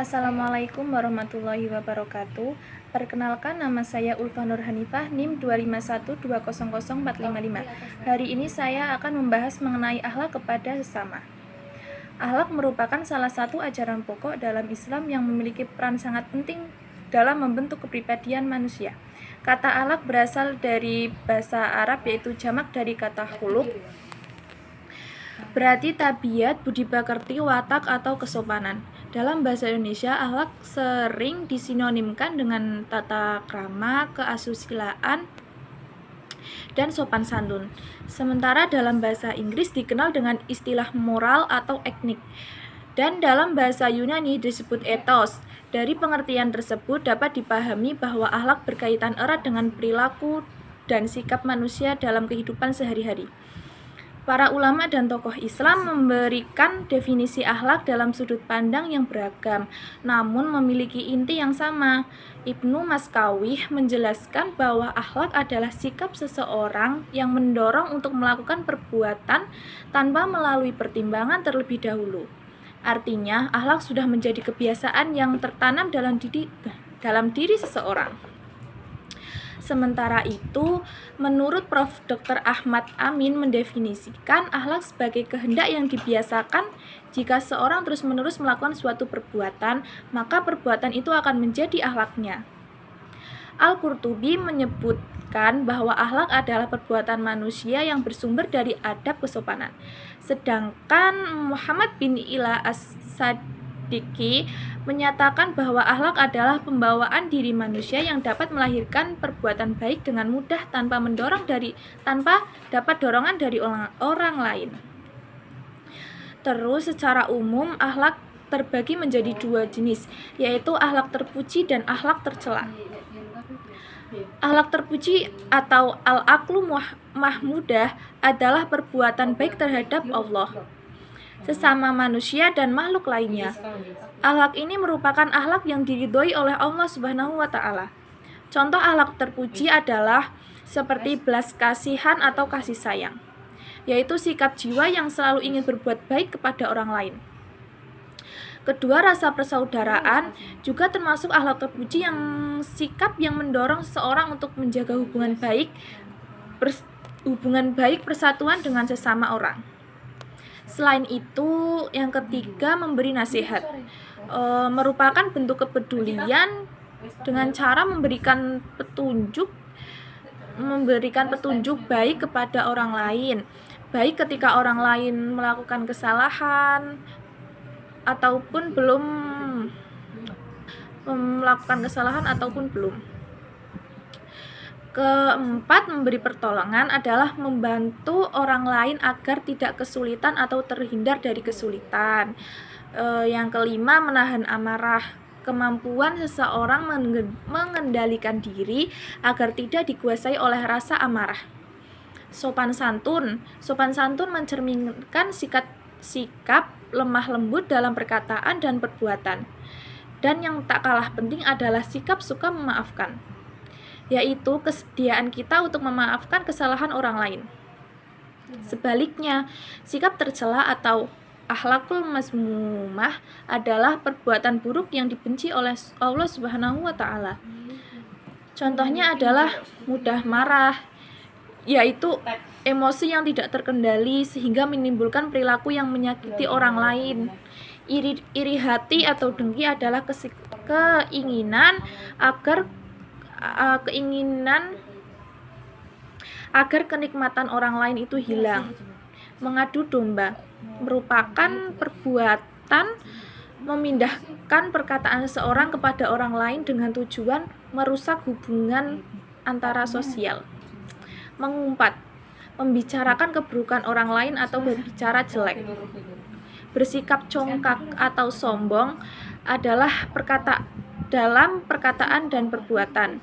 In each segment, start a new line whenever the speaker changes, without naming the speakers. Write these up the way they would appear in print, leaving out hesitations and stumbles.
Assalamualaikum warahmatullahi wabarakatuh. Perkenalkan, nama saya Ulfa Nur Hanifah, NIM 251200455. Hari ini saya akan membahas mengenai akhlak kepada sesama. Akhlak merupakan salah satu ajaran pokok dalam Islam yang memiliki peran sangat penting dalam membentuk kepribadian manusia. Kata akhlak berasal dari bahasa Arab, yaitu jamak dari kata khuluq, berarti tabiat, budi pekerti, watak, atau kesopanan. Dalam bahasa Indonesia, akhlak sering disinonimkan dengan tata krama, keasusilaan, dan sopan santun. Sementara dalam bahasa Inggris dikenal dengan istilah moral atau etik. Dan dalam bahasa Yunani disebut ethos. Dari pengertian tersebut dapat dipahami bahwa akhlak berkaitan erat dengan perilaku dan sikap manusia dalam kehidupan sehari-hari. Para ulama dan tokoh Islam memberikan definisi akhlak dalam sudut pandang yang beragam, namun memiliki inti yang sama. Ibnu Maskawih menjelaskan bahwa akhlak adalah sikap seseorang yang mendorong untuk melakukan perbuatan tanpa melalui pertimbangan terlebih dahulu. Artinya, akhlak sudah menjadi kebiasaan yang tertanam dalam diri seseorang. Sementara itu, menurut Prof. Dr. Ahmad Amin mendefinisikan akhlak sebagai kehendak yang dibiasakan. Jika seorang terus-menerus melakukan suatu perbuatan, maka perbuatan itu akan menjadi akhlaknya. Al-Qurtubi menyebutkan bahwa akhlak adalah perbuatan manusia yang bersumber dari adab kesopanan. Sedangkan Muhammad bin Ila As-Sadiki menyatakan bahwa akhlak adalah pembawaan diri manusia yang dapat melahirkan perbuatan baik dengan mudah tanpa dapat dorongan dari orang lain. Terus secara umum akhlak terbagi menjadi dua jenis, yaitu akhlak terpuji dan akhlak tercela. Akhlak terpuji atau al-aqlu mahmudah adalah perbuatan baik terhadap Allah, sesama manusia dan makhluk lainnya. Akhlak ini merupakan akhlak yang diridhoi oleh Allah Subhanahu wa Ta'ala. Contoh akhlak terpuji adalah seperti belas kasihan atau kasih sayang, yaitu sikap jiwa yang selalu ingin berbuat baik kepada orang lain. Kedua, rasa persaudaraan juga termasuk akhlak terpuji, yang sikap yang mendorong seseorang untuk menjaga hubungan baik persatuan dengan sesama orang. Selain itu, yang ketiga, memberi nasihat. Merupakan bentuk kepedulian dengan cara memberikan petunjuk baik kepada orang lain, baik ketika orang lain melakukan kesalahan ataupun belum Keempat, memberi pertolongan adalah membantu orang lain agar tidak kesulitan atau terhindar dari kesulitan. Yang kelima, menahan amarah. Kemampuan seseorang mengendalikan diri agar tidak dikuasai oleh rasa amarah. Sopan santun mencerminkan sikap lemah lembut dalam perkataan dan perbuatan. Dan yang tak kalah penting adalah sikap suka memaafkan, yaitu kesediaan kita untuk memaafkan kesalahan orang lain. Sebaliknya, sikap tercela atau akhlakul mazmumah adalah perbuatan buruk yang dibenci oleh Allah Subhanahu wa Ta'ala. Contohnya adalah mudah marah, yaitu emosi yang tidak terkendali sehingga menimbulkan perilaku yang menyakiti orang lain. Iri hati atau dengki adalah keinginan agar kenikmatan orang lain itu hilang. Mengadu domba merupakan perbuatan memindahkan perkataan seseorang kepada orang lain dengan tujuan merusak hubungan antara sosial. Mengumpat, membicarakan keburukan orang lain atau berbicara jelek. Bersikap congkak atau sombong adalah dalam perkataan dan perbuatan.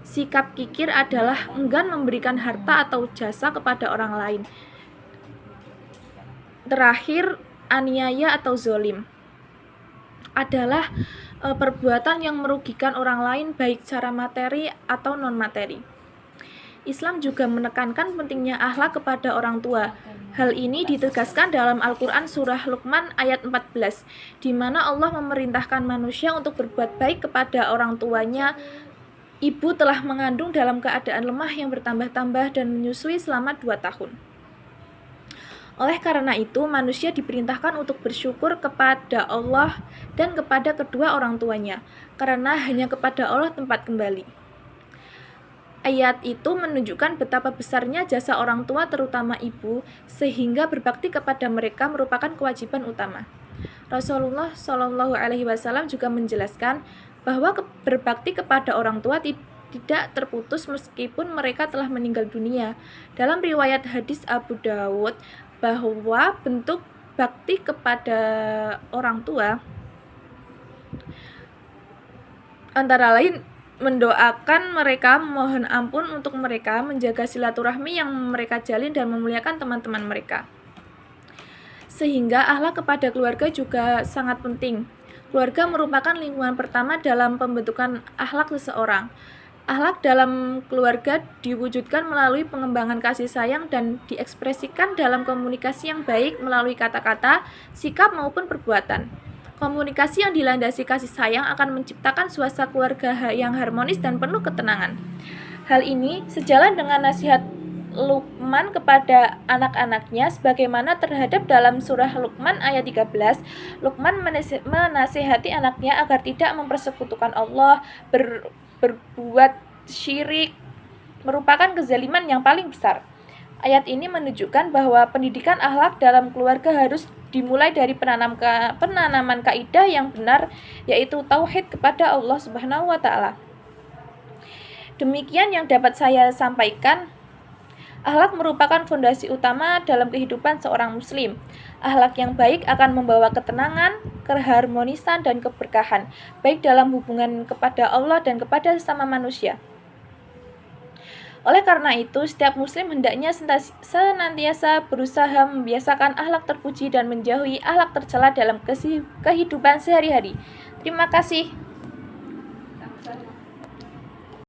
Sikap kikir adalah enggan memberikan harta atau jasa kepada orang lain. Terakhir, aniaya atau zolim adalah perbuatan yang merugikan orang lain baik secara materi atau non-materi. Islam juga menekankan pentingnya akhlak kepada orang tua. Hal ini ditegaskan dalam Al-Quran Surah Luqman ayat 14, di mana Allah memerintahkan manusia untuk berbuat baik kepada orang tuanya. Ibu telah mengandung dalam keadaan lemah yang bertambah-tambah dan menyusui selama 2 tahun. Oleh karena itu, manusia diperintahkan untuk bersyukur kepada Allah dan kepada kedua orang tuanya, karena hanya kepada Allah tempat kembali. Ayat itu menunjukkan betapa besarnya jasa orang tua, terutama ibu, sehingga berbakti kepada mereka merupakan kewajiban utama. Rasulullah Shallallahu Alaihi Wasallam juga menjelaskan bahwa berbakti kepada orang tua tidak terputus meskipun mereka telah meninggal dunia. Dalam riwayat hadis Abu Dawud, bahwa bentuk bakti kepada orang tua antara lain mendoakan mereka, memohon ampun untuk mereka, menjaga silaturahmi yang mereka jalin, dan memuliakan teman-teman mereka. Sehingga akhlak kepada keluarga juga sangat penting. Keluarga merupakan lingkungan pertama dalam pembentukan akhlak seseorang. Akhlak dalam keluarga diwujudkan melalui pengembangan kasih sayang dan diekspresikan dalam komunikasi yang baik melalui kata-kata, sikap maupun perbuatan. Komunikasi yang dilandasi kasih sayang akan menciptakan suasana keluarga yang harmonis dan penuh ketenangan. Hal ini sejalan dengan nasihat Luqman kepada anak-anaknya sebagaimana terhadap dalam surah Luqman ayat 13. Luqman menasihati anaknya agar tidak mempersekutukan Allah, berbuat syirik merupakan kezaliman yang paling besar. Ayat ini menunjukkan bahwa pendidikan akhlak dalam keluarga harus dimulai dari penanaman kaidah yang benar, yaitu tauhid kepada Allah Subhanahu wa taala. Demikian yang dapat saya sampaikan. Akhlak merupakan fondasi utama dalam kehidupan seorang muslim. Akhlak yang baik akan membawa ketenangan, keharmonisan, dan keberkahan, baik dalam hubungan kepada Allah dan kepada sesama manusia. Oleh karena itu, setiap muslim hendaknya senantiasa berusaha membiasakan akhlak terpuji dan menjauhi akhlak tercela dalam kehidupan sehari-hari. Terima kasih.